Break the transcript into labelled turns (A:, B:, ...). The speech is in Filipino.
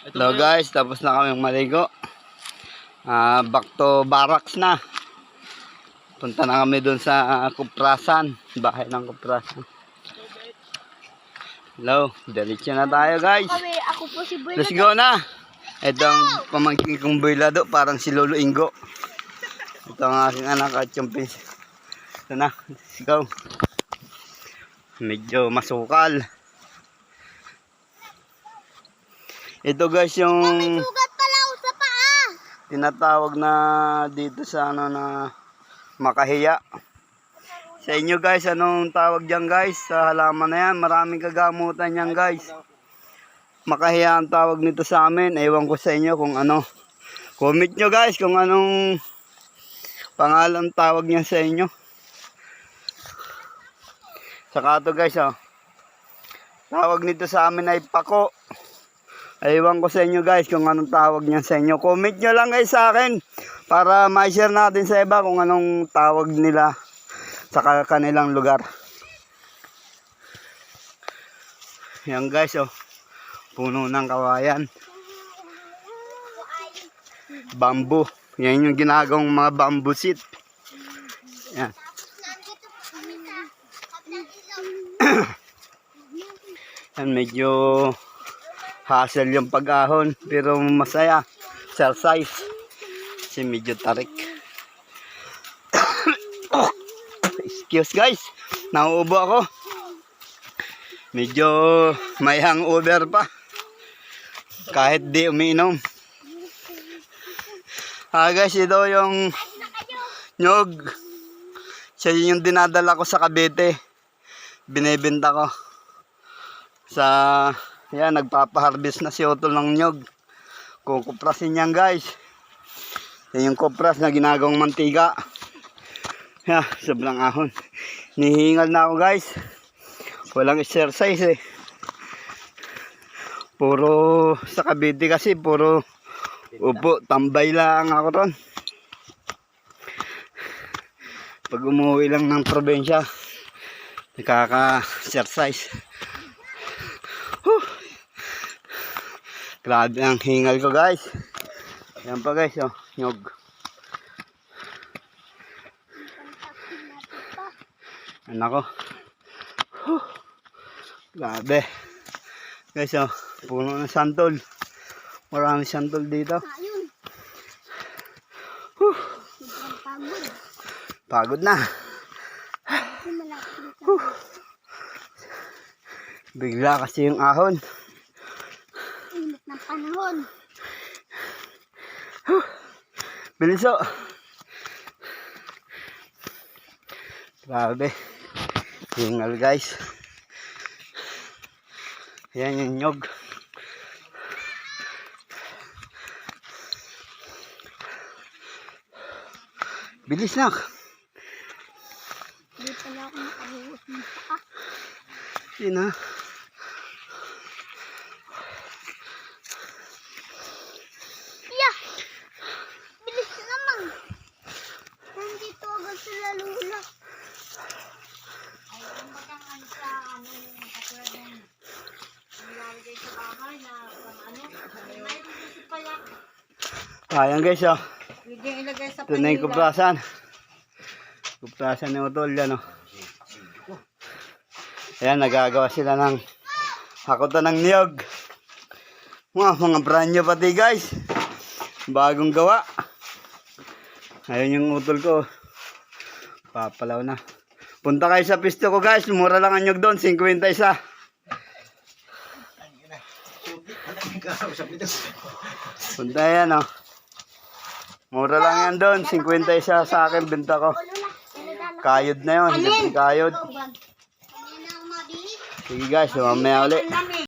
A: Hello guys, tapos na kami maligo. Back to barracks na. Punta na kami dun sa Kuprasan, bahay ng Kuprasan. Hello, diretso na tayo guys.
B: Ako po si Buylado.
A: Let's go na. Ito ang pamangkin kong Buylado, parang si Lolo Ingo. Ito ang aking anak at yung pins. Ito na, let's go. Medyo masukal. Ito guys yung
B: Sugat pala ako sa paa.
A: tinatawag na dito sa ano na makahiya. Sa inyo guys, anong tawag diyan guys? Sa halaman na yan, maraming kagamutan yan guys. Makahiya ang tawag nito sa amin. Ewan ko sa inyo kung ano. Comment nyo guys kung anong pangalan tawag niya sa inyo. Saka ito guys, oh. Tawag nito sa amin ay pako. Ewan ko sa inyo guys kung anong tawag niyan sa inyo. Comment nyo lang guys sa akin para ma-share natin sa iba kung anong tawag nila sa kanilang lugar. Yan guys, oh. Puno ng kawayan. Bamboo. Yan yung ginagawang mga bamboo seat. Yan. Yan medyo hassle yung pag-ahon pero masaya. Exercise. Kasi medyo tarik. Excuse guys. Nauubo ako. Medyo may hangover pa. Kahit di umiinom. Guys, ito yung nyog. Siya yung dinadala ko sa Cavite. Binebenta ko. Yan, nagpapaharbis na si Otol ng nyog. Kukuprasin yan guys. Yan yung kupras na ginagawang mantiga. Yan, sobrang ahon. Nihingal na ako guys. Walang exercise eh. Puro sa Cavite kasi, puro upo, tambay lang ako ron. Pag umuwi lang ng probinsya, nakaka-exercise. Grabe ang hingal ko guys. Yan pa guys, oh, nyog. Ano ko? Grabe. Guys, oh, puno ng santol. Maraming santol dito. Pagod na. Bigla kasi yung ahon.
B: Init ng panahon.
A: Biliso. Grabe. Hingal guys. Yan yung nyog. Bilis na.
B: Hindi pala ako nakabuhos ng paa.
A: Yun na.
B: Yeah! Bilis na naman. Nandito agad sila lula. Ayaw magangan sa ano yung katulad ng nilalagay sa bahay na may gusto pala.
A: Ayan guys, oh.
B: Ilagay sa
A: Ito na yung kuprasan. Kuprasan ni Otol yan, oh. Ayan, nagagawa sila ng hakutan ng niyog. Mga brand new pati guys. Bagong gawa. Ayun yung utol ko. Papalaw na. Punta kayo sa pisto ko guys. Mura lang ang niyog doon. 50 isa. Punta yan, oh. Mura lang yan doon. 50 isa sa akin. Benta ko. Kayod na yun. Libre kayod. Sige guys, mamaya ulit.